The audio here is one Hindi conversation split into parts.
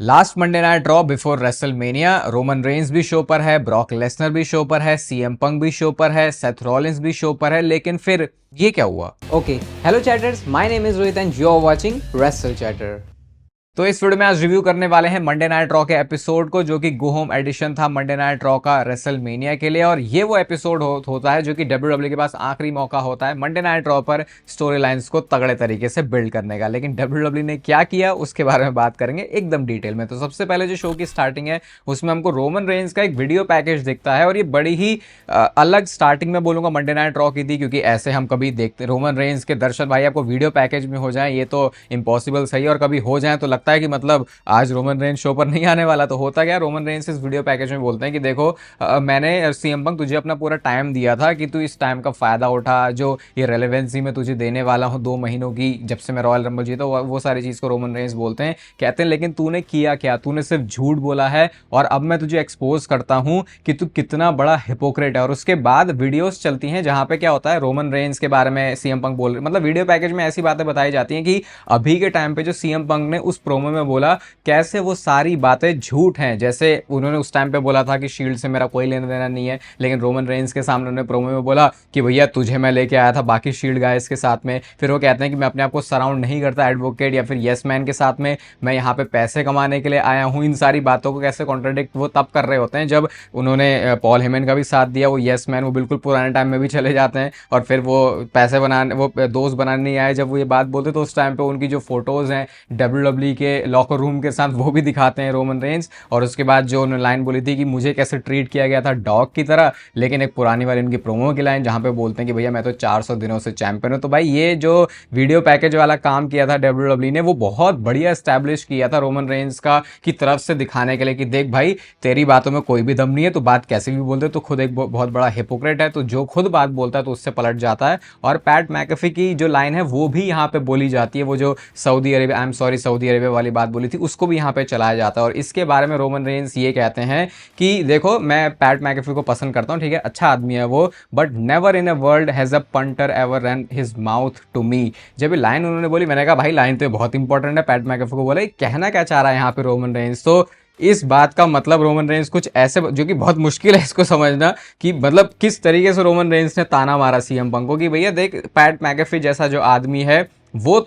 Last Monday night draw before WrestleMania, Roman Reigns भी शो पर है, ब्रॉक लेसनर भी शो पर है, सीएम पंक भी शो पर है, सेथ रॉलिंस भी शो पर है, लेकिन फिर ये क्या हुआ? Okay, hello chatters, my name is Rohit and you are watching Wrestle Chatter. तो इस वीडियो में आज रिव्यू करने वाले हैं मंडे नाइट रॉ के एपिसोड को, जो कि गो होम एडिशन था मंडे नाइट रॉ का रेसलमेनिया के लिए। और ये वो एपिसोड होता है जो कि डब्ल्यूडब्ल्यू के पास आखिरी मौका होता है मंडे नाइट रॉ पर स्टोरी लाइंस को तगड़े तरीके से बिल्ड करने का। लेकिन डब्ल्यूडब्ल्यू ने क्या किया उसके बारे में बात करेंगे एकदम डिटेल में। तो सबसे पहले जो शो की स्टार्टिंग है उसमें हमको रोमन रेंस का एक वीडियो पैकेज दिखता है, और ये बड़ी ही अलग स्टार्टिंग में बोलूंगा मंडे नाइट रॉ की थी, क्योंकि ऐसे हम कभी देखते रोमन रेंस के दर्शन भाई आपको वीडियो पैकेज में हो जाए ये तो इम्पॉसिबल सही, और कभी हो जाए तो लगता है कि मतलब आज रोमन रेंस शो पर नहीं आने वाला। तो होता क्या, रोमन रेंस इस वीडियो पैकेज में बोलते हैं कि देखो मैंने सीएम पंक तुझे अपना पूरा टाइम दिया था कि तू इस टाइम का फायदा उठा, जो ये रेलेवेंसी में तुझे देने वाला हूं 2 महीनों की, जब से मैं रॉयल रंबल जीता वो सारी चीज को रोमन रेंस बोलते हैं। कहते हैं लेकिन तूने किया क्या, तूने सिर्फ झूठ बोला है और अब मैं तुझे एक्सपोज करता हूं कि तू कितना बड़ा हिपोक्रेट है। और उसके बाद वीडियोस चलती हैं जहां पे क्या होता है, रोमन रेंस के बारे में सीएम पंक बोल, मतलब वीडियो पैकेज में ऐसी बातें बताई जाती हैं कि अभी के टाइम पे जो सीएम पंक ने उस प्रोमो में बोला कैसे वो सारी बातें झूठ हैं। जैसे उन्होंने उस टाइम पे बोला था कि शील्ड से मेरा कोई लेना देना नहीं है, लेकिन रोमन रेंस के सामने उन्होंने प्रोमो में बोला कि भैया तुझे मैं लेके आया था बाकी शील्ड गाइस के साथ में। फिर वो कहते हैं कि मैं अपने आप को सराउंड नहीं करता एडवोकेट या फिर यस मैन के साथ में, मैं यहाँ पे पैसे कमाने के लिए आया हूँ। इन सारी बातों को कैसे कॉन्ट्राडिक्ट वो तब कर रहे होते हैं जब उन्होंने पॉल हेमन का भी साथ दिया। वो यस मैन वो बिल्कुल पुराने टाइम में भी चले जाते हैं, और फिर वो पैसे बनाने, वो दोस्त बनाने नहीं आए जब वो ये बात बोलते, तो उस टाइम पे उनकी जो फोटोज हैं डब्ल्यूडब्ल्यू के लॉकर रूम के साथ वो भी दिखाते हैं रोमन रेंस। और उसके बाद जो उन्होंने लाइन बोली थी कि मुझे कैसे ट्रीट किया गया था डॉग की तरह, लेकिन एक पुरानी वाली उनकी प्रोमो की लाइन जहां पे बोलते हैं कि भैया मैं तो 400 दिनों से चैंपियन हूं। तो भाई ये जो वीडियो पैकेज वाला काम किया था डब्ल्यूडब्ल्यू ने, वो बहुत बढ़िया एस्टैब्लिश किया था रोमन रेंस का की तरफ से दिखाने के लिए कि देख भाई तेरी बातों में कोई भी दम नहीं है, तो बात कैसे भी बोलते, तो खुद एक बहुत बड़ा हिपोक्रेट है, तो जो खुद बात बोलता है तो उससे पलट जाता है। और पैट मैकेफी की जो लाइन है वो भी यहाँ पे बोली जाती है, वो जो Saudi Arabia, I am sorry Saudi Arabia वाली बात बोली थी, उसको भी यहाँ पे चलाया जाता है। और इसके बारे में रोमन रेंस ये कहते हैं कि देखो मैं पैट मैकेफी को पसंद करता हूँ, ठीक है अच्छा आदमी है वो, but never in a world has a punter ever run his mouth to me. जब ये लाइन उन्होंने बोली मैंने कहा भाई लाइन तो बहुत इंपॉर्टेंट है, पैट मैकेफी को बोला कहना क्या चाह रहा है यहाँ पे रोमन रेंस। तो इस बात का मतलब रोमन रेंस कुछ ऐसे, जो कि बहुत मुश्किल है इसको समझना कि मतलब किस तरीके से रोमन रेंस ने ताना मारा सीएम पंक को कि भैया देख पैट मैकेफी जैसा जो आदमी है वो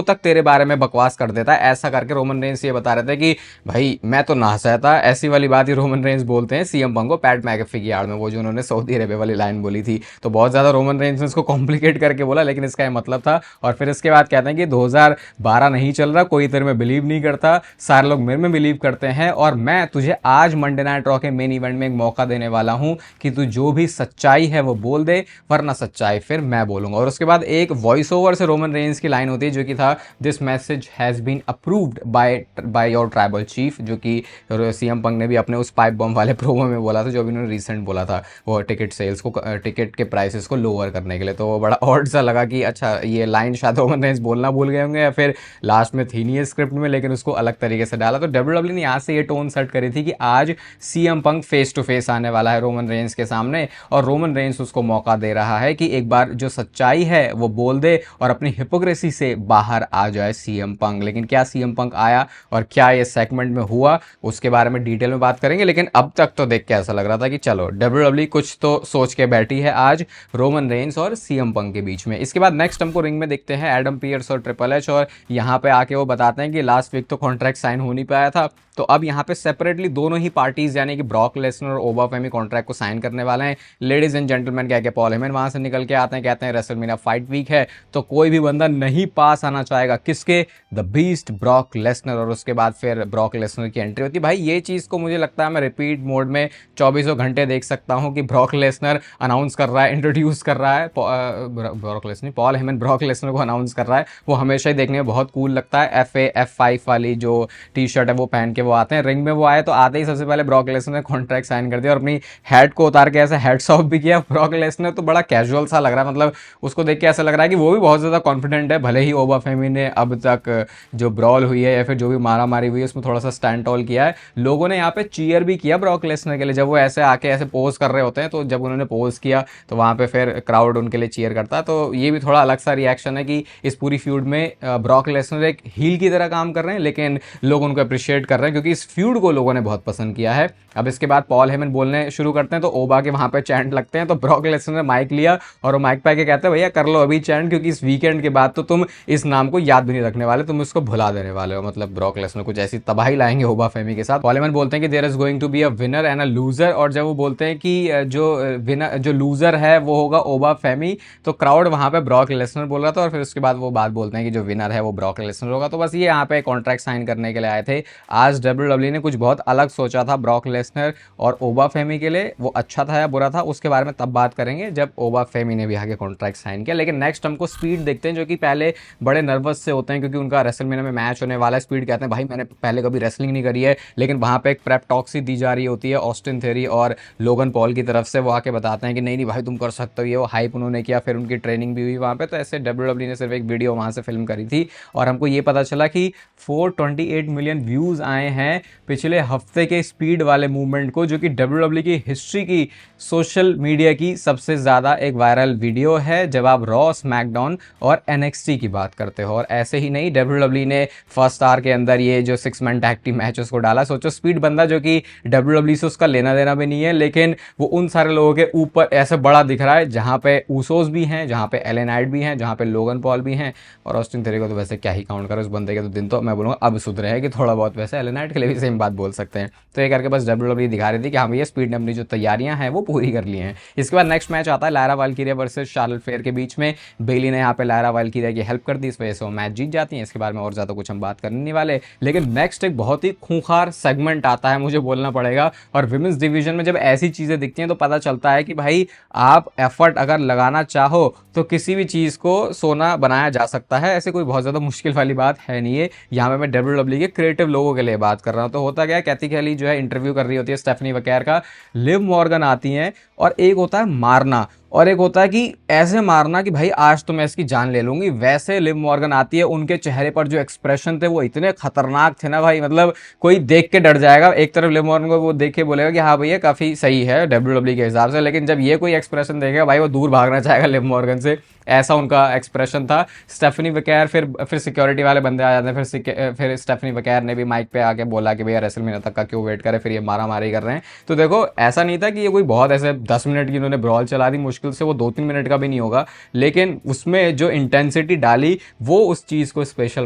तक तेरे बारे में बकवास कर देता है। ऐसा करके रोमन रेंस ये बता रहे थे कि भाई मैं तो ना सहता, ऐसी वाली बात ही रोमन रेंस बोलते हैं सीएम पंक को पैट मैकेफी की आड़ में, वो जो उन्होंने सऊदी अरेबिया वाली लाइन बोली थी। तो बहुत ज्यादा रोमन रेंस ने इसको कॉम्प्लिकेट करके बोला, लेकिन इसका ये मतलब था। और फिर इसके बाद कहते हैं कि 2012 नहीं चल रहा, कोई तेरे में बिलीव नहीं करता, सारे लोग मेरे में बिलीव करते हैं, और मैं तुझे आज मंडे नाइट रॉ के मेन इवेंट में एक मौका देने वाला हूं कि तू जो भी सच्चाई है वो बोल दे, वरना सच्चाई फिर मैं बोलूंगा। और उसके बाद एक वॉइस ओवर से रोमन रेंस की लाइन होती है जो कि था this message has been approved by your tribal chief, जो कि सीएम पंक ने भी अपने उस पाइप बम वाले प्रोमो में बोला था, जो भी उन्होंने रिसेंट बोला था वो टिकट सेल्स को, टिकट के प्राइसेस को लोअर करने के लिए। तो वो बड़ा ऑड सा लगा कि अच्छा ये लाइन शायद रोमन रेंस बोलना भूल गए होंगे या फिर लास्ट में थी नहीं स्क्रिप्ट में, लेकिन उसको अलग तरीके से डाला। तो डब्ल्यूडब्ल्यू ने यहाँ से ये टोन सेट करी थी कि आज CM Punk face to face आने वाला है रोमन रेंस के सामने, और रोमन रेंस उसको मौका दे रहा है कि एक बार जो सच्चाई है वो बोल दे और अपनी हिपोक्रेसी से बाहर आ जाए सीएम पंक। लेकिन क्या सीएम पंक आया और क्या ये सेगमेंट में हुआ उसके बारे में डिटेल में बात करेंगे। लेकिन अब तक तो देख के ऐसा लग रहा था कि चलो डब्ल्यूडब्ल्यू कुछ तो सोच के बैठी है आज रोमन रेंस और सीएम पंक के बीच में। इसके बाद नेक्स्ट हमको रिंग में देखते हैं एडम पियर्स और ट्रिपल एच, और यहाँ पे आके वो बताते हैं कि लास्ट वीक तो कॉन्ट्रैक्ट साइन हो नहीं पाया था, तो अब यहाँ पे सेपरेटली दोनों ही पार्टीज यानी कि ब्रॉक लेसनर और ओबा फेमी कॉन्ट्रैक्ट को साइन करने वाले हैं। लेडीज एंड जेंटलमैन कह के पॉल हेमन वहां से निकल के आते हैं, कहते हैं रेसलमेनिया फाइट वीक है तो कोई भी बंदा नहीं पास आना चाहेगा, किसके, द बीस्ट ब्रॉक लेसनर। और उसके बाद फिर ब्रॉक लेसनर की एंट्री होती है। भाई ये चीज़ को मुझे लगता है मैं रिपीट मोड में 24 घंटे देख सकता हूँ कि ब्रॉक लेसनर अनाउंस कर रहा है, इंट्रोड्यूस कर रहा है, Brock Lesnar Paul Heyman Brock Lesnar को अनाउंस कर रहा है। वो हमेशा ही देखने में बहुत कूल लगता है। F5 वाली जो टी शर्ट है वो पहन के वो आते हैं रिंग में। वो आए तो आते ही सबसे पहले ब्रॉक लेसनर ने कॉन्ट्रैक्ट साइन कर दिया और अपनी हेड को उतार के ऐसा हेड्स ऑफ भी किया। ब्रॉक लेसनर तो बड़ा कैजुअल सा लग रहा है, मतलब उसको देख के ऐसा लग रहा है कि वो भी बहुत ज़्यादा कॉन्फिडेंस कॉन्फिडेंट है, भले ही ओबा फेमी ने अब तक जो ब्रॉल हुई है या फिर जो भी मारा मारी हुई है उसमें थोड़ा सा स्टैंड टॉल किया है। लोगों ने यहाँ पे चीयर भी किया ब्रॉक लेसनर के लिए, जब वो ऐसे आके ऐसे पोज कर रहे होते हैं, तो जब उन्होंने पोज किया तो वहाँ पे फिर क्राउड उनके लिए चीयर करता है। तो ये भी थोड़ा अलग सा रिएक्शन है कि इस पूरी फ्यूड में ब्रॉक लेसनर एक हील की तरह काम कर रहे हैं, लेकिन लोग उनको अप्रिशिएट कर रहे हैं क्योंकि इस फ्यूड को लोगों ने बहुत पसंद किया है। अब इसके बाद पॉल हेमन बोलने शुरू करते हैं तो ओबा के वहाँ पे चैंट लगते हैं, तो ब्रॉक लेसनर ने माइक लिया और वो माइक पे आके कहते हैं भैया कर लो अभी चैंट, क्योंकि इस वीकेंड के बाद तो तुम इस नाम को याद भी नहीं रखने वाले, तुम इसको भुला देने वाले हो। मतलब ब्रॉक लेसनर कुछ ऐसी तबाही लाएंगे ओबा फेमी के साथ। पॉल हेमन बोलते हैं कि there is going to be a winner and a loser, और जब वो बोलते हैं कि जो लूजर है वो होगा ओबा फेमी, तो क्राउड वहाँ पे ब्रॉक लेसनर बोल रहा था और फिर उसके बाद वो बात बोलते हैं कि जो विनर है वो ब्रॉक लेसनर होगा। तो बस ये यहाँ पे कॉन्ट्रैक्ट साइन करने के लिए आए थे। आज डब्ल्यूडब्ल्यू ने कुछ बहुत अलग सोचा था ब्रॉक लेसनर और ओबा फेमी के लिए, वो अच्छा था या बुरा था उसके बारे में तब बात करेंगे जब ओबा फेमी ने भी आगे कॉन्ट्रैक्ट साइन किया। लेकिन नेक्स्ट हमको स्पीड देखते हैं, जो कि पहले बड़े नर्वस से होते हैं क्योंकि उनका रेसलमेनिया में मैच होने वाला है। स्पीड कहते हैं भाई मैंने पहले कभी रेसलिंग नहीं करी है, लेकिन वहाँ पे एक प्रेप टॉक सी दी जा रही होती है ऑस्टिन थ्योरी और लोगन पॉल की तरफ से, वो आके बताते हैं कि नहीं नहीं भाई तुम कर सकते हो, ये वो हाइप उन्होंने किया, फिर उनकी ट्रेनिंग भी हुई वहाँ पे। तो ऐसे डब्ल्यूडब्ल्यू ने सिर्फ एक वीडियो वहाँ से फिल्म करी थी और हमको ये पता चला कि 428 मिलियन व्यूज आए हैं पिछले हफ्ते के स्पीड वाले मूवमेंट को, जो कि डब्ल्यूडब्ल्यू की हिस्ट्री की सोशल मीडिया की सबसे ज़्यादा एक वायरल वीडियो है जब आप रॉ, स्मैकडाउन और एनएक्सटी की बात करते हो। और ऐसे ही नहीं, डब्ल्यूडब्ल्यू ने फर्स्ट आवर के अंदर ये जो 6 मैन टैग टीम मैच उसको डाला। सोचो स्पीड बंदा जो कि डब्ल्यूडब्ल्यू से उसका लेना देना भी नहीं है, लेकिन वो उन सारे लोगों के ऊपर ऐसे बड़ा दिख रहा है जहाँ पे ऊसोस भी हैं, जहाँ पे एलन नाइट भी हैं, जहाँ पे लोगन पॉल भी हैं, और ऑस्टिन थ्योरी को तो वैसे क्या ही काउंट करो, उस बंदे के तो दिन तो मैं बोलूँगा अब सुधरे है कि थोड़ा बहुत, वैसे एलन नाइट के लिए भी सेम बात बोल सकते हैं। तो ये करके बस डब्ल्यूडब्ल्यू दिखा रही थी कि हाँ भैया स्पीड ने अपनी जो तैयारियां हैं वो पूरी कर ली हैं। इसके बाद नेक्स्ट मैच आता है लायरा वाल्किरिया वर्सेस शार्लेट फेयर के बीच में। बेली ने यहाँ पे लायरा वाल्किरिया की हेल्प कर दी, इस वजह से वो मैच जीत जाती हैं। इसके बारे में और ज़्यादा कुछ हम बात करने नहीं वाले, लेकिन नेक्स्ट एक बहुत ही खूंखार सेगमेंट आता है, मुझे बोलना पड़ेगा। और विमेंस डिवीजन में जब ऐसी चीज़ें दिखती हैं तो पता चलता है कि भाई आप एफर्ट अगर लगाना चाहो तो किसी भी चीज़ को सोना बनाया जा सकता है, ऐसे कोई बहुत ज़्यादा मुश्किल वाली बात है नहीं है। यहाँ पे मैं डब्ल्यूडब्ल्यू के क्रिएटिव लोगों के लिए बात कर रहा हूँ। तो होता क्या है, कैथी कैली जो है इंटरव्यू कर रही होती है स्टेफनी वकैर का, लिव मॉर्गन आती हैं, और एक होता है मारना और एक होता है कि ऐसे मारना कि भाई आज तो मैं इसकी जान ले लूंगी। वैसे लिव मॉर्गन आती है, उनके चेहरे पर जो एक्सप्रेशन थे वो इतने खतरनाक थे ना भाई, मतलब कोई देख के डर जाएगा। एक तरफ लिव मॉर्गन को वो देख के बोलेगा कि हाँ भैया काफ़ी सही है डब्ल्यूडब्ल्यू के हिसाब से, लेकिन जब ये कोई एक्सप्रेशन देखेगा भाई वो दूर भागना चाहेगा लिव मॉर्गन से, ऐसा उनका एक्सप्रेशन था। स्टेफनी वकैर फिर सिक्योरिटी वाले बंदे आ जाते हैं, फिर स्टेफनी वकैर ने भी माइक पे आके बोला कि भैया रेसलमेनिया तक का क्यों वेट करे, फिर ये मारा मारी कर रहे हैं। तो देखो ऐसा नहीं था कि ये कोई बहुत ऐसे 10 मिनट की इन्होंने ब्रॉल चला दी, मुश्किल से वो 2-3 मिनट का भी नहीं होगा, लेकिन उसमें जो इंटेंसिटी डाली वो उस चीज़ को स्पेशल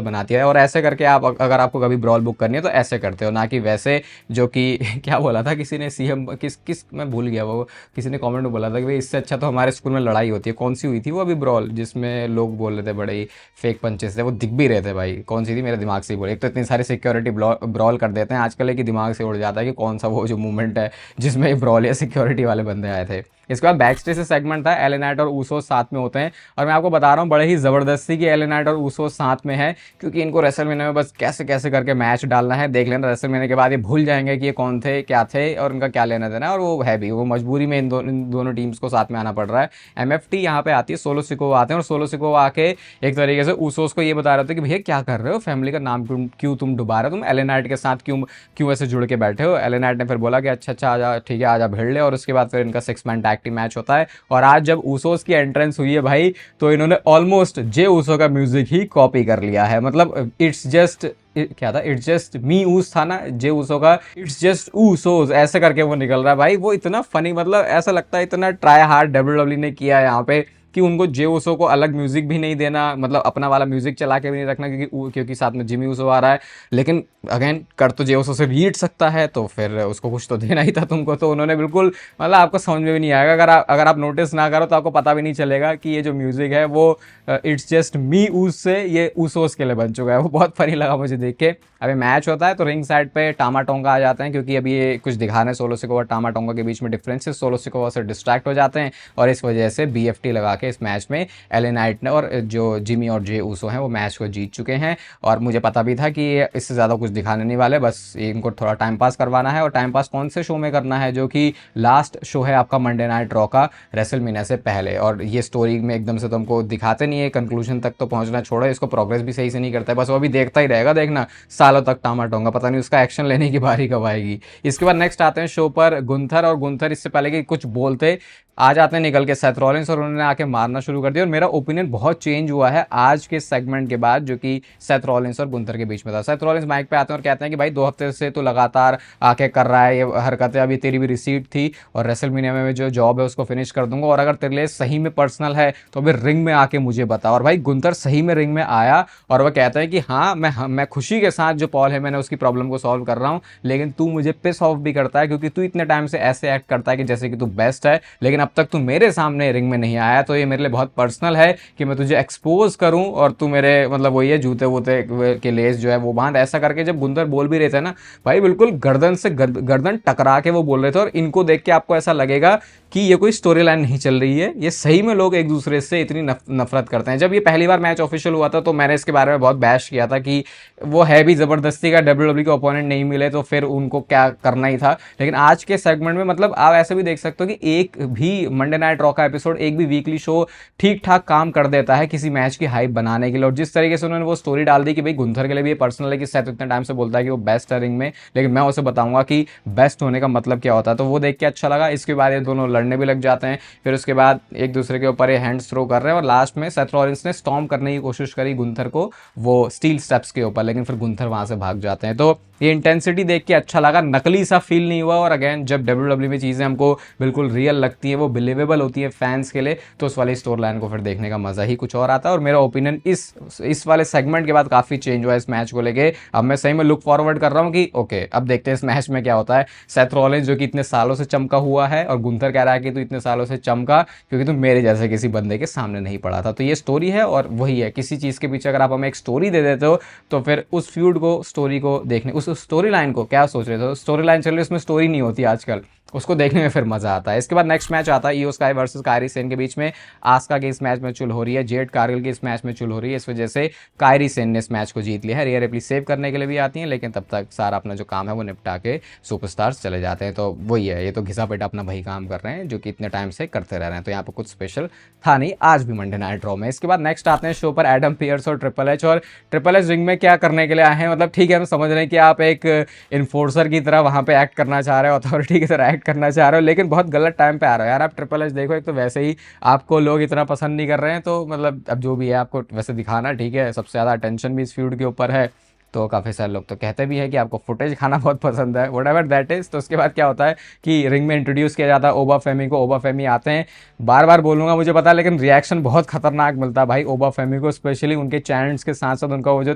बनाती है। और ऐसे करके आप अगर आपको कभी ब्रॉल बुक करनी है तो ऐसे करते हो, ना कि वैसे जो कि क्या बोला था किसी ने, सीएम किस मैं भूल गया, वो किसी ने कमेंट में बोला था कि भाई इससे अच्छा तो हमारे स्कूल में लड़ाई होती है। कौन सी हुई थी वो अभी ब्रॉल जिसमें लोग बोल रहे थे बड़े ही फेक पंचेस थे, वो दिख भी रहे थे भाई, कौन सी थी मेरे दिमाग से ही बोले। एक तो इतनी सारी सिक्योरिटी ब्रॉल कर देते हैं आजकल, एक दिमाग से उड़ जाता है कि कौन सा वो जो मूवमेंट है जिसमें ब्रॉल या सिक्योरिटी वाले बंदे आए थे। इसके बाद बैक स्टेज से सेगमेंट था, एलन नाइट और ऊसोस साथ में होते हैं, और मैं आपको बता रहा हूँ बड़े ही ज़बरदस्ती कि एलन नाइट और ऊसोस साथ में है, क्योंकि इनको रेसलमेनिया में बस कैसे कैसे करके मैच डालना है। देख लेना रेसलमेनिया के बाद ये भूल जाएंगे कि ये कौन थे क्या थे और उनका क्या लेना देना है, और वो है भी, वो मजबूरी में इन दोनों टीम्स को साथ में आना पड़ रहा है। एमएफटी यहाँ पे आती है, सोलो सिकोवा आते हैं, और सोलो सिकोवा आके एक तरीके से ऊसोस को ये बता रहे थे कि भैया क्या कर रहे हो, फैमिली का नाम क्यों तुम डुबा रहे हो, तुम एलन नाइट के साथ क्यों ऐसे जुड़ के बैठे हो। एलन नाइट ने फिर बोला कि अच्छा आजा, ठीक है आजा भिड़ ले, और उसके बाद फिर इनका 6 मैन टैग टीम मैच होता है। और आज जब ऊसोस की एंट्रेंस हुई है भाई, तो इन्होंने ऑलमोस्ट जे ऊसो का म्यूजिक ही कॉपी कर लिया है। मतलब इट्स जस्ट क्या था, इट्स जस्ट मी ऊस था ना जे ऊसो का, इट्स जस्ट ऊसोस ऐसे करके वो निकल रहा है भाई। वो इतना फनी, मतलब ऐसा लगता है इतना ट्राई हार्ड डब्ल्यूडब्ल्यू ने किया है यहाँ पे कि उनको जे ऊसो को अलग म्यूजिक भी नहीं देना, मतलब अपना वाला म्यूजिक चला के भी नहीं रखना, क्योंकि साथ में जिमी ऊसो आ रहा है। लेकिन अगेन कर तो जे ऊसो से बीट सकता है, तो फिर उसको कुछ तो देना ही था तुमको। तो उन्होंने बिल्कुल, मतलब आपको समझ में भी नहीं आएगा, अगर आप नोटिस ना करो तो आपको पता भी नहीं चलेगा कि ये जो म्यूजिक है वो इट्स जस्ट मी ऊस से ये ऊसोस के लिए बन चुका है। वो बहुत फनी लगा मुझे देख के। अभी मैच होता है तो रिंग साइड पे टामा टोंगा आ जाते हैं, क्योंकि अभी ये कुछ दिखाने सोलो सिकोवा और टामा टोंगा के बीच में डिफरेंसेस, सोलो सिकोवा से डिस्ट्रैक्ट हो जाते हैं और इस वजह से बीएफटी लगा के के इस मैच में एले नाइट ने और जो जिमी और जे ऊसो हैं वो मैच को जीत चुके हैं। और मुझे पता भी था कि ये इससे ज़्यादा कुछ दिखाने नहीं वाले, बस इनको थोड़ा टाइम पास करवाना है। और टाइम पास कौन से शो में करना है, जो कि लास्ट शो है आपका मंडे नाइट रॉ का रेसलमेनिया से पहले। और ये स्टोरी में एकदम से तुमको दिखाते नहीं है, कंक्लूजन तक तो पहुंचना छोड़ो, इसको प्रोग्रेस भी सही से नहीं करता है, बस वो अभी देखता ही रहेगा, देखना सालों तक टामाटोंगा, पता नहीं उसका एक्शन लेने की बारी कब आएगी। इसके बाद नेक्स्ट आते हैं शो पर गुंथर, और गुंथर इससे पहले कि कुछ बोलते आ जाते हैं निकल के सेथ रॉलिंस और उन्होंने आके मारना शुरू कर दिया। और मेरा ओपिनियन बहुत चेंज हुआ है आज के सेगमेंट के बाद, जो कि सेथ रॉलिंस और गुंथर के बीच में था। सेथ रॉलिंस माइक पे आते हैं और कहते हैं कि भाई 2 हफ्ते से तो लगातार आके कर रहा है ये हरकतें, अभी तेरी भी रिसीट थी और रेसलमेनिया में जो जॉब है उसको फिनिश कर दूंगा, और अगर तेरे लिए सही में पर्सनल है तो अभी रिंग में आके मुझे बता। और भाई गुंथर सही में रिंग में आया और वह कहता है कि हाँ मैं खुशी के साथ जो पॉल है मैंने उसकी प्रॉब्लम को सॉल्व कर रहा हूँ, लेकिन तू मुझे पिस ऑफ भी करता है क्योंकि तू इतने टाइम से ऐसे एक्ट करता है कि जैसे कि तू बेस्ट है, लेकिन अब तक तू मेरे सामने रिंग में नहीं आया, तो ये मेरे लिए बहुत पर्सनल है कि मैं तुझे एक्सपोज करूं और तू मेरे मतलब वही है जूते वूते के लेस जो है वो बांध। ऐसा करके जब गुंथर बोल भी रहे थे ना भाई, बिल्कुल गर्दन से गर्दन टकरा के वो बोल रहे थे, और इनको देख के आपको ऐसा लगेगा कि ये कोई स्टोरी लाइन नहीं चल रही है, ये सही में लोग एक दूसरे से इतनी नफरत करते हैं। जब ये पहली बार मैच ऑफिशियल हुआ था तो मैंने इसके बारे में बहुत बैश किया था कि वो है भी जबरदस्ती का, डब्ल्यूडब्ल्यू के ओपोनेंट नहीं मिले तो फिर उनको क्या करना ही था। लेकिन आज के सेगमेंट में मतलब आप ऐसे भी देख सकते हो कि एक भी मंडे नाइट रॉ का एपिसोड, एक भी वीकली शो ठीक ठाक काम कर देता है किसी मैच की हाइप बनाने के लिए। और जिस तरीके से उन्होंने वो स्टोरी डाल दी कि भाई गुंथर के लिए भी ये पर्सनल है कि सेथ इतने टाइम से बोलता है कि वो बेस्ट है रिंग में, लेकिन मैं उसे बताऊंगा कि बेस्ट होने का मतलब क्या होता है, तो वो देख के अच्छा लगा। इसके बाद ये दोनों लड़ने भी लग जाते हैं, फिर उसके बाद एक दूसरे के ऊपर ये हैंड्स थ्रो कर रहे हैं, और लास्ट में सेथ रॉलिंस ने स्टॉर्म करने की कोशिश करी गुंथर को वो स्टील स्टेप्स के ऊपर, लेकिन फिर गुंथर वहां से भाग जाते हैं। तो ये इंटेंसिटी देख के अच्छा लगा, नकली सा फील नहीं हुआ। और अगेन जब डब्ल्यूडब्ल्यू में चीज़ें हमको बिल्कुल रियल लगती हैं, वो बिलीवेबल होती है फैंस के लिए, तो उस वाली स्टोरी लाइन को फिर देखने का मजा ही कुछ और आता है। और मेरा ओपिनियन इस वाले सेगमेंट के बाद काफ़ी चेंज हुआ इस मैच को लेके। अब मैं सही में लुक फॉरवर्ड कर रहा हूँ कि ओके अब देखते हैं इस मैच में क्या होता है। सेथ रॉलिंस जो कि इतने सालों से चमका हुआ है, और गुंथर कह रहा है कि तू इतने सालों से चमका क्योंकि तू मेरे जैसे किसी बंदे के सामने नहीं पड़ा था। तो ये स्टोरी है, और वही है किसी चीज़ के पीछे अगर आप हमें एक स्टोरी दे देते हो तो फिर उस फ्यूड को, स्टोरी को देखने, उस स्टोरी लाइन को क्या सोच रहे थे, स्टोरी लाइन चल रही है उसमें स्टोरी नहीं होती आजकल, उसको देखने में फिर मजा आता है। इसके बाद नेक्स्ट मैच आता है इयो स्काई वर्सेस कायरी सेन के बीच में। आस्का की इस मैच में चुल हो रही है, जेड कारगिल की इस मैच में चुल हो रही है, इस वजह से कायरी सेन ने इस मैच को जीत लिया है। रिया रिप्ली सेव करने के लिए भी आती हैं, लेकिन तब तक सारा अपना जो काम है वो निपटा के सुपरस्टार्स चले जाते हैं। तो वही है, ये तो घिसा पेटा अपना वही काम कर रहे हैं जो कि इतने टाइम से करते रह रहे हैं, तो यहाँ पर कुछ स्पेशल था नहीं आज भी मंडे नाइट रॉ में। इसके बाद नेक्स्ट आते हैं शो पर एडम पियर्स और ट्रिपल एच। और ट्रिपल एच रिंग में क्या करने के लिए आए हैं, मतलब ठीक है हम समझ रहे हैं कि आप एक इन्फोर्सर की तरह वहाँ पे एक्ट करना चाह रहे हो, अथॉरिटी की तरह एक्ट करना चाह रहे हो, लेकिन बहुत गलत टाइम पे आ रहा है यार। आप ट्रिपल एच देखो, एक तो वैसे ही आपको लोग इतना पसंद नहीं कर रहे हैं, तो मतलब अब जो भी है आपको वैसे दिखाना ठीक है, सबसे ज़्यादा अटेंशन भी इस फ्यूड के ऊपर है, तो काफ़ी सारे लोग तो कहते भी है कि आपको फुटेज खाना बहुत पसंद है, वट एवर दैट इज़। तो उसके बाद क्या होता है कि रिंग में इंट्रोड्यूस किया जाता है ओबा फेमी को। ओबा फेमी आते हैं, बार बार बोलूँगा मुझे पता है, लेकिन रिएक्शन बहुत खतरनाक मिलता है भाई ओबा फेमी को, स्पेशली उनके चैंट्स के साथ साथ उनका वो जो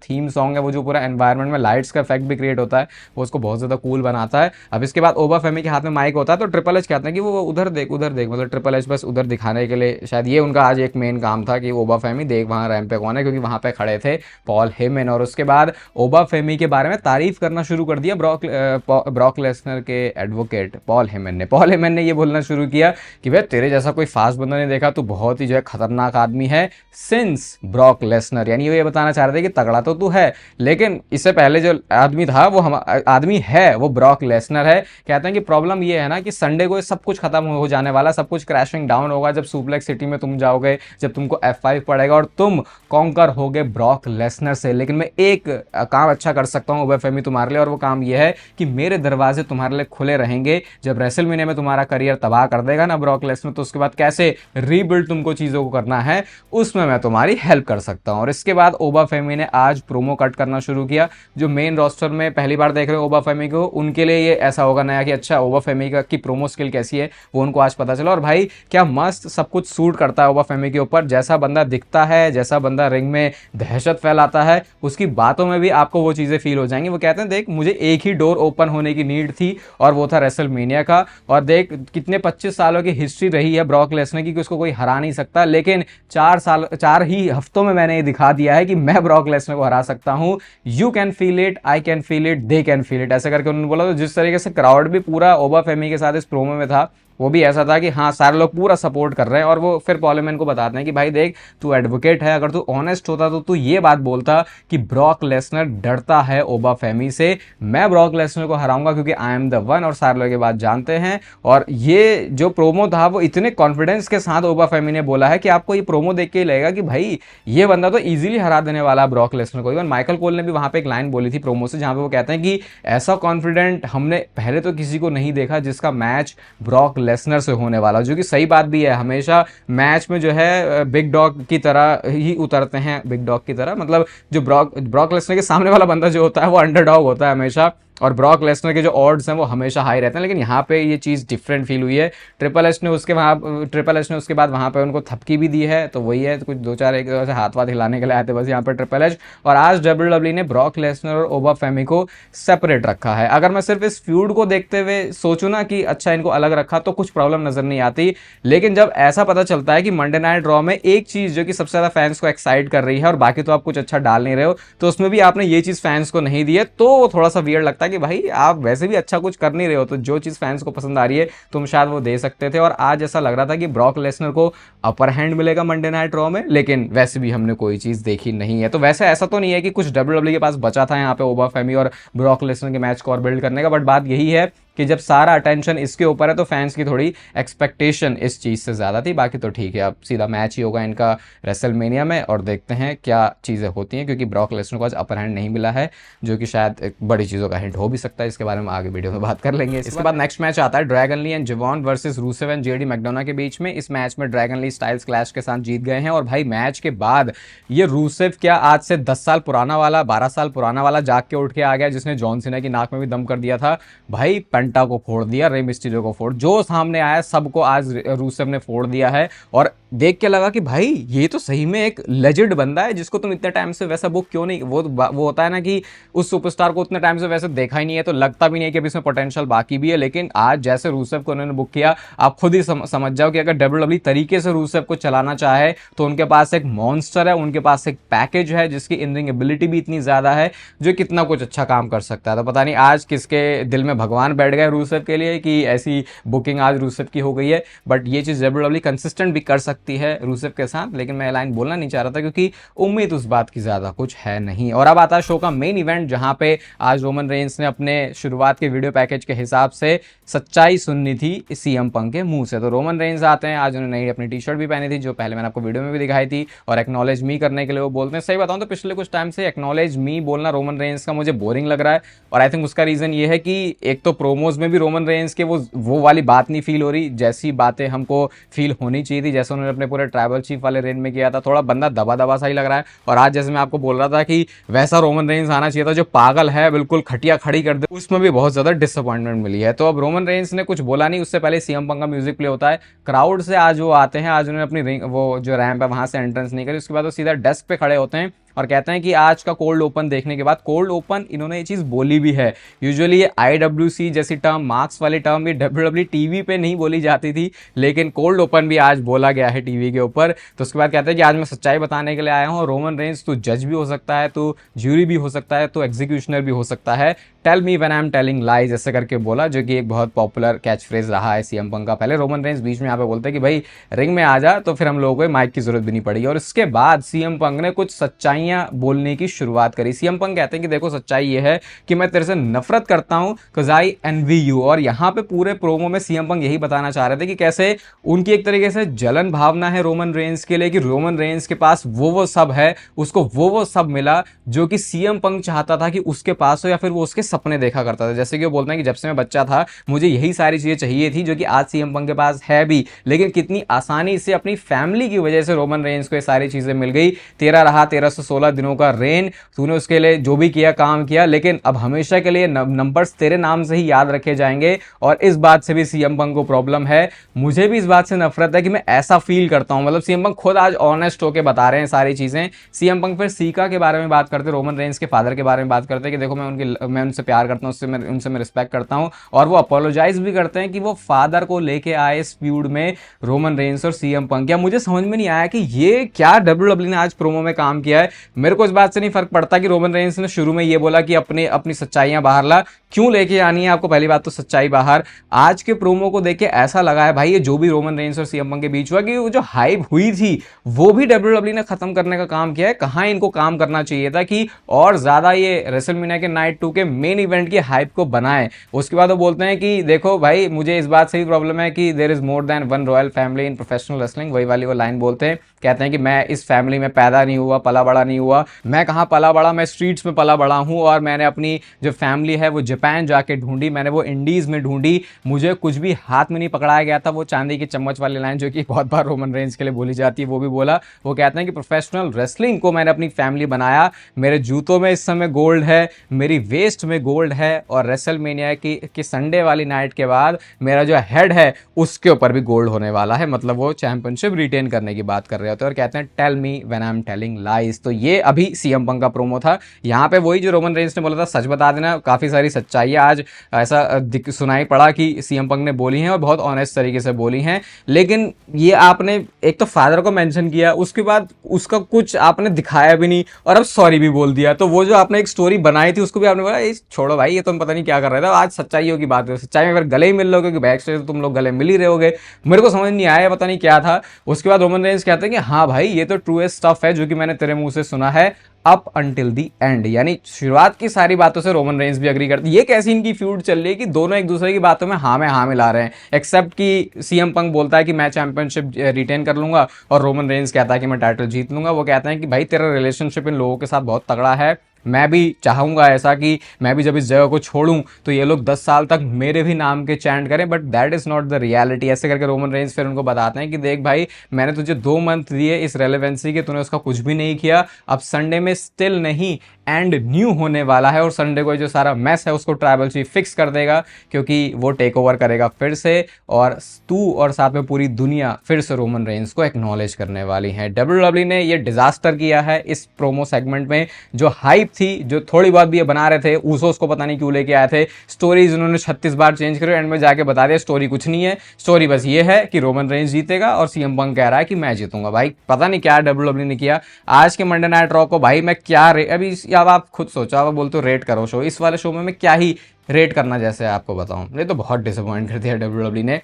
थीम सॉन्ग है, वो जो पूरा एनवायरनमेंट में लाइट्स का इफेक्ट भी क्रिएट होता है, वो उसको बहुत ज़्यादा कूल बनाता है। अब इसके बाद ओबा फेमी के हाथ में माइक होता है, तो ट्रिपल एच कहते हैं कि वो उधर देख मतलब ट्रिपल एच बस उधर दिखाने के लिए, शायद ये उनका आज एक मेन काम था कि ओबा फेमी देख वहाँ रैंप पे कौन है, क्योंकि वहाँ पे खड़े थे पॉल हेमन। और उसके बाद ओबा फेमी के बारे में तारीफ करना शुरू कर दिया ब्रॉक लेसनर के एडवोकेट पॉल हेमन ने ये बोलना शुरू किया कि भाई तेरे जैसा कोई फास्ट बंदा नहीं देखा, तू बहुत ही जो है खतरनाक आदमी है सिंस ब्रॉक लेसनर, यानी ये बताना चाह रहे थे कि तगड़ा तो तू है, लेकिन इससे पहले जो आदमी था वो आदमी है वो ब्रॉक लेसनर है। कहते हैं कि प्रॉब्लम ये है ना कि संडे को सब कुछ खत्म हो जाने वाला, सब कुछ क्रैशिंग डाउन होगा जब सुप्लेक्स सिटी में तुम जाओगे, जब तुमको F5 पड़ेगा और तुम कॉन्कर होगे ब्रॉक लेसनर से। लेकिन मैं एक काम अच्छा कर सकता हूँ ओबा फेमी तुम्हारे लिए, और वो काम ये है कि मेरे दरवाजे तुम्हारे लिए खुले रहेंगे। जब रेसलमेनिया में तुम्हारा करियर तबाह कर देगा ना ब्रॉक लेसनर, तो उसके बाद कैसे रीबिल्ड तुमको चीज़ों को करना है उसमें मैं तुम्हारी हेल्प कर सकता हूँ। और इसके बाद ओबा फेमी ने आज प्रोमो कट करना शुरू किया। जो मेन रोस्टर में पहली बार देख रहे हो ओबा फेमी को, उनके लिए ये ऐसा होगा नया कि अच्छा ओबा फेमी की प्रोमो स्किल कैसी है वो उनको आज पता चला। और भाई क्या मस्त सब कुछ सूट करता है ओबा फेमी के ऊपर, जैसा बंदा दिखता है, जैसा बंदा रिंग में दहशत फैलाता है, उसकी बातों में भी आपको वो चीज़ें फील हो जाएंगी। वो कहते हैं देख मुझे एक ही डोर ओपन होने की नीड थी और वो था रेसलमेनिया का, और देख कितने 25 सालों की हिस्ट्री रही है ब्रॉक लेसनर की कि उसको कोई हरा नहीं सकता, लेकिन 4 ही हफ्तों में मैंने ये दिखा दिया है कि मैं ब्रॉक लेसनर को हरा सकता हूं। You can feel it, I can feel it, they can feel it, ऐसे करके उन्होंने बोला। तो जिस तरीके से क्राउड भी पूरा ओबा फेमी के साथ इस प्रोमो में था, वो भी ऐसा था कि हाँ सारे लोग पूरा सपोर्ट कर रहे हैं, और वो फिर पॉल हेमन को बताते हैं कि भाई देख, तू एडवोकेट है, अगर तू ऑनेस्ट होता तो तू ये बात बोलता कि ब्रॉक लेसनर डरता है ओबाफेमी से, मैं ब्रॉक लेसनर को हराऊंगा क्योंकि आई एम द वन, और सारे लोग ये बात जानते हैं। और ये जो प्रोमो था वो इतने कॉन्फिडेंस के साथ ओबाफेमी ने बोला है कि आपको ये प्रोमो देख के ही लगेगा कि भाई ये बंदा तो इजीली हरा देने वाला है ब्रॉक लेसनर को। इवन माइकल कोल ने भी वहां पे एक लाइन बोली थी प्रोमो से, जहां पे वो कहते हैं कि ऐसा कॉन्फिडेंट हमने पहले तो किसी को नहीं देखा जिसका मैच ब्रॉक लेसनर से होने वाला, जो कि सही बात भी है। हमेशा मैच में जो है बिग डॉग की तरह ही उतरते हैं, बिग डॉग की तरह, मतलब जो ब्रॉक लेसनर के सामने वाला बंदा जो होता है वो अंडरडॉग होता है हमेशा, और ब्रॉक लेसनर के जो ऑड्स हैं वो हमेशा हाई रहते हैं। लेकिन यहाँ पे ये चीज़ डिफरेंट फील हुई है। ट्रिपल एच ने उसके बाद वहाँ पे उनको थपकी भी दी है, तो वही है, तो कुछ दो चार एक से हाथ वाथ हिलाने के लिए आए थे बस यहाँ पे ट्रिपल एच। और आज डब्ल्यूडब्ल्यूई ने ब्रॉक लेसनर और ओबाफेमी को सेपरेट रखा है। अगर मैं सिर्फ इस फ्यूड को देखते हुए सोचूं ना कि अच्छा इनको अलग रखा तो कुछ प्रॉब्लम नजर नहीं आती, लेकिन जब ऐसा पता चलता है कि मंडे नाइट रॉ में एक चीज़ जो कि सबसे ज़्यादा फैंस को एक्साइट कर रही है और बाकी तो आप कुछ अच्छा डाल नहीं रहे हो, तो उसमें भी आपने ये चीज़ फैंस को नहीं दी है, तो थोड़ा सा वियर्ड लगता है कि भाई आप वैसे भी अच्छा कुछ कर नहीं रहे हो, तो जो चीज़ फैंस को पसंद आ रही है तुम शायद वो दे सकते थे। और आज ऐसा लग रहा था कि ब्रॉक लेसनर को अपर हैंड मिलेगा मंडे नाइट रॉ में, लेकिन वैसे भी हमने कोई चीज़ देखी नहीं है। तो वैसे ऐसा तो नहीं है कि कुछ डब्ल्यूडब्ल्यूई के पास बचा था यहाँ पे ओबाफेमी और ब्रॉक लेसनर के मैच को और बिल्ड करने का, बट बात यही है कि जब सारा अटेंशन इसके ऊपर है तो फैंस की थोड़ी एक्सपेक्टेशन इस चीज़ से ज़्यादा थी। बाकी तो ठीक है, अब सीधा मैच ही होगा इनका रेसलमेनिया में, और देखते हैं क्या चीज़ें होती हैं, क्योंकि ब्रॉक लेसनर को आज अपर हैंड नहीं मिला है, जो कि शायद एक बड़ी चीज़ों का हिंट हो भी सकता है। इसके बारे में आगे वीडियो में बात कर लेंगे। इसके बाद नेक्स्ट मैच आता है Dragon Lee and Je'Von versus Rusev and JD McDonagh के बीच में। इस मैच में ड्रैगन ली स्टाइल्स क्लैश के साथ जीत गए हैं, और भाई मैच के बाद ये रूसेव क्या आज से 10 साल पुराना वाला, 12 साल पुराना वाला जाग के उठ के आ गया, जिसने जॉन सीना की नाक में भी दम कर दिया था। भाई पेंटा को फोड़ दिया, रे मिस्टीरियो को फोड़, जो सामने आया सबको आज रूसेव ने फोड़ दिया है। और देख के लगा कि भाई ये तो सही में एक लेजेंड बंदा है, जिसको तुम इतने टाइम से वैसा बुक क्यों नहीं, वो होता है ना कि उस सुपरस्टार को उतने टाइम से वैसे देखा ही नहीं है, तो लगता भी नहीं है कि अभी इसमें पोटेंशियल बाकी भी है। लेकिन आज जैसे रूसेव को उन्होंने बुक किया, आप खुद ही समझ जाओ कि अगर डब्ल्यूडब्ल्यूई तरीके से रूसेव को चलाना चाहे तो उनके पास एक मॉन्स्टर है, उनके पास एक पैकेज है जिसकी इन रिंग एबिलिटी भी इतनी ज्यादा है, जो कितना कुछ अच्छा काम कर सकता है। तो पता नहीं आज किसके दिल में भगवान बैठ गए रूसेव के लिए कि ऐसी बुकिंग आज रूसेव की हो गई है। बट ये चीज डब्ल्यूडब्ल्यूई कंसिस्टेंट भी कर सकती है रूसेव के साथ, लेकिन मैं लाइन बोलना नहीं चाह रहा था क्योंकि उम्मीद उस बात की ज्यादा कुछ है नहीं। और अब आता है शो का मेन इवेंट, जहां पे आज रोमन रेंस ने अपने शुरुआत के वीडियो पैकेज के हिसाब से सच्चाई सुननी थी सीएम पंक के मुंह से। तो रोमन रेंस आते हैं, आज उन्होंने नई अपनी टी शर्ट भी पहनी थी, जो पहले मैंने आपको वीडियो में भी दिखाई थी, और एक्नॉलेज मी करने के लिए वो बोलते हैं। सही बताऊं तो पिछले कुछ टाइम से एक्नॉलेज मी बोलना रोमन रेंस का मुझे बोरिंग लग रहा है, और आई थिंक उसका रीजन ये है कि एक तो प्रोमोज में भी रोमन रेंस के वो वाली बात नहीं फील हो रही जैसी बातें हमको फील होनी चाहिए थी, जैसे उन्होंने अपने पूरे ट्राइबल चीफ वाले रेन में किया था। थोड़ा बंदा दबा दबा सा ही लग रहा है। और आज जैसे मैं आपको बोल रहा था कि वैसा रोमन रेंस आना चाहिए था जो पागल है, बिल्कुल खटिया खड़ी कर दे, उसमें भी बहुत ज्यादा डिसअपॉइंटमेंट मिली है। तो अब रोमन रेंस ने कुछ बोला नहीं, उससे पहले सीएम पंक का म्यूजिक प्ले होता है, क्राउड से आज वो आते हैं। आज उन्होंने अपनी रिंग, वो जो रैंप है वहां से एंट्रेंस नहीं करी, उसके बाद वो सीधा डेस्क पे खड़े होते हैं और कहते हैं कि आज का कोल्ड ओपन देखने के बाद, कोल्ड ओपन इन्होंने ये चीज बोली भी है। यूजुअली ये IWC जैसी टर्म, मार्क्स वाली टर्म भी डब्ल्यूडब्ल्यूई टीवी पे नहीं बोली जाती थी, लेकिन कोल्ड ओपन भी आज बोला गया है टीवी के ऊपर। तो उसके बाद कहते हैं कि आज मैं सच्चाई बताने के लिए आया हूँ, रोमन रेंस तू जज भी हो सकता है, तू ज्यूरी भी हो सकता है, तू एग्जीक्यूशनर भी हो सकता है, tell me when I am telling lies, ऐसे करके बोला, जो कि एक बहुत पॉपुलर कैच फ्रेज रहा है सीएम पंक का। पहले रोमन रेंस बीच में यहाँ पे बोलते हैं कि भाई रिंग में आ जा, तो फिर हम लोगों को माइक की जरूरत भी नहीं पड़ेगी। और इसके बाद सीएम पंक ने कुछ सच्चाइयां बोलने की शुरुआत करी। सीएम पंक कहते हैं कि देखो सच्चाई ये है कि मैं तेरे से नफरत करता हूं, बिकॉज आई एनवी यू। और यहां पे पूरे प्रोमो में सीएम पंक यही बताना चाह रहे थे कि कैसे उनकी एक तरीके से जलन भावना है रोमन रेंस के लिए, कि रोमन रेंस के पास वो सब है, उसको वो सब मिला जो कि सीएम पंक चाहता था कि उसके पास हो, या फिर वो उसके सपने देखा करता था। जैसे कि वो बोलते हैं कि जब से मैं बच्चा था मुझे यही सारी चीजें चाहिए थी, जो कि आज सीएम पंक के पास है भी, लेकिन कितनी आसानी से अपनी फैमिली की वजह से रोमन रेंस को ये सारी चीजें मिल गई। तेरा रहा 1316 दिनों का रेन, तूने उसके लिए जो भी किया काम किया, लेकिन अब हमेशा के लिए नंबर्स तेरे नाम से ही याद रखे जाएंगे। और इस बात से भी सीएम पंक को प्रॉब्लम है, मुझे भी इस बात से नफरत है कि मैं ऐसा फील करता हूं। मतलब सीएम पंक खुद आज ऑनेस्ट होकर बता रहे हैं सारी चीजें। सीएम पंक फिर सीका के बारे में बात करते, रोमन रेंस के फादर के बारे में बात करते कि देखो मैं उनसे प्यार करता हूं, उनसे मैं रिस्पेक्ट करता हूं। और वो अपोलोजाइज भी करते हैं कि वो फादर को लेके आए इस फ्यूड में रोमन रेंस और सीएम पंक। या मुझे समझ में नहीं आया कि ये क्या डब्ल्यूडब्ल्यूई ने आज प्रोमो में काम किया है। मेरे को इस बात से नहीं फर्क पड़ता कि रोमन रेंस ने शुरू में ये बोला कि अपनी सच्चाइयां बाहर ला, क्यों लेके आनी है आपको? पहली बात तो सच्चाई बाहर। आज के प्रोमो को देख के ऐसा लगा है भाई, ये जो भी रोमन रेंस और सीएम पंक के बीच हुआ, कि वो जो हाइप हुई थी वो भी डब्ल्यूडब्ल्यूई ने खत्म करने का काम किया है। कहां इनको काम करना चाहिए था कि और ज्यादा ये रेसलमेनिया के नाइट 2 के मेन इवेंट की हाइप को बनाए। उसके बाद वो बोलते हैं कि देखो भाई, मुझे इस बात से भी प्रॉब्लम है कि there is more than one royal family in professional wrestling. वही वाली वो लाइन बोलते हैं, कहते हैं कि मैं इस फैमिली में पैदा नहीं हुआ, पला बड़ा नहीं हुआ। मैं कहाँ पला बड़ा, मैं स्ट्रीट्स में पला बड़ा हूँ, और मैंने अपनी जो फैमिली है वो जापान जाके ढूंढी, मैंने वो इंडीज में ढूंढी, मुझे कुछ भी हाथ में नहीं पकड़ाया गया था। वो चांदी की चम्मच वाली लाइन जो कि बहुत बार रोमन रेंज के लिए बोली जाती है वो भी बोला। वो कहते हैं कि प्रोफेशनल रेसलिंग को मैंने अपनी फैमिली बनाया, मेरे जूतों में इस समय गोल्ड है, मेरी वेस्ट में गोल्ड है, और रेसलमेनिया की संडे वाली नाइट के बाद मेरा जो हेड है उसके ऊपर भी गोल्ड होने वाला है। मतलब वो चैंपियनशिप रिटेन करने की बात कर रहे होते हैं और कहते हैं tell me when I am telling lies. तो ये अभी सीएम पंक का प्रोमो था। यहाँ पे वही जो रोमन रेंस ने बोला था, सच बता देना, काफी सारी सच्चाई है। आज ऐसा सुनाई पड़ा कि सीएम पंक ने बोली हैं और बहुत ऑनेस्ट तरीके से बोली हैं। लेकिन ये आपने एक तो फादर को मेंशन किया, उसके बाद उसका कुछ आपने दिखाया भी नहीं, और अब सॉरी भी बोल दिया। तो वो जो आपने एक स्टोरी बनाई थी उसको भी आपने बोला छोड़ो भाई, ये तुम पता नहीं क्या कर रहे थे। आज सच्चाइयों की बात है, सच्चाई में अगर गले ही मिल लोगे, बैक स्टेज तो तुम लोग गले मिल ही रहे होगे। मेरे को समझ नहीं आया, पता नहीं क्या था। उसके बाद रोमन रेंस कहते हैं कि हाँ भाई, ये तो ट्रूएस्ट स्टफ है जो कि मैंने तेरे मुंह से सुना है अप अंटिल दी एंड। यानी शुरुआत की सारी बातों से रोमन रेंस भी अग्री करते। ये कैसी इनकी फ्यूड चल रही है कि दोनों एक दूसरे की बातों में हाँ मिला रहे हैं, एक्सेप्ट कि सीएम पंक बोलता है कि मैं चैंपियनशिप रिटेन कर लूंगा और रोमन रेंस कहता है कि मैं टाइटल जीत लूंगा। वो कहते हैं कि भाई तेरा रिलेशनशिप इन लोगों के साथ बहुत तगड़ा है, मैं भी चाहूंगा ऐसा कि मैं भी जब इस जगह को छोड़ूं तो ये लोग 10 साल तक मेरे भी नाम के चैंट करें, but that is not the reality. ऐसे करके रोमन रेंस फिर उनको बताते हैं कि देख भाई, मैंने तुझे 2 मंथ दिए इस रेलेवेंसी के, तूने उसका कुछ भी नहीं किया। अब संडे में स्टिल नहीं एंड न्यू होने वाला है, और संडे को जो सारा मैस है उसको ट्राइबल चीफ फिक्स कर देगा, क्योंकि वो टेक ओवर करेगा फिर से, और तू और साथ में पूरी दुनिया फिर से रोमन रेंस को एक्नॉलेज करने वाली है। डब्ल्यूडब्ल्यूई ने ये डिजास्टर किया है इस प्रोमो सेगमेंट में। जो हाइप थी, जो थोड़ी बहुत भी ये बना रहे थे, ऊसोस को पता नहीं क्यों लेके आए थे, स्टोरीज उन्होंने 36 बार चेंज करी, एंड में जाके बता दिया स्टोरी कुछ नहीं है। स्टोरी बस ये है कि रोमन रेंस जीतेगा और सीएम पंक कह रहा है कि मैं जीतूंगा। भाई पता नहीं क्या डब्ल्यूडब्ल्यूई ने किया आज के मंडे नाइट रॉ को। भाई मैं क्या अभी अब आप खुद सोचो, आप बोलते हो रेट करो शो, इस वाले शो में मैं क्या ही रेट करना जैसे आपको बताऊं। नहीं तो बहुत डिसअपॉइंट कर दिया डब्ल्यूडब्ल्यूई ने।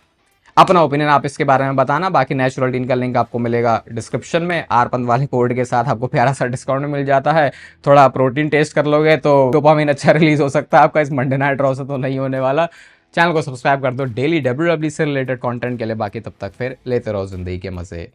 अपना ओपिनियन आप इसके बारे में बताना। बाकी नेचुरल टीन का लिंक आपको मिलेगा डिस्क्रिप्शन में। आरपंत वाले कोड के साथ आपको प्यारा सा डिस्काउंट मिल जाता है। थोड़ा प्रोटीन टेस्ट कर लोगे तो डोपामिन अच्छा रिलीज हो सकता है आपका। इस मंडे नाइट रॉ से तो नहीं होने वाला। चैनल को सब्सक्राइब कर दो डेली डब्ल्यूडब्ल्यूई से रिलेटेड कंटेंट के लिए। बाकी तब तक फिर लेते रहो जिंदगी के मजे।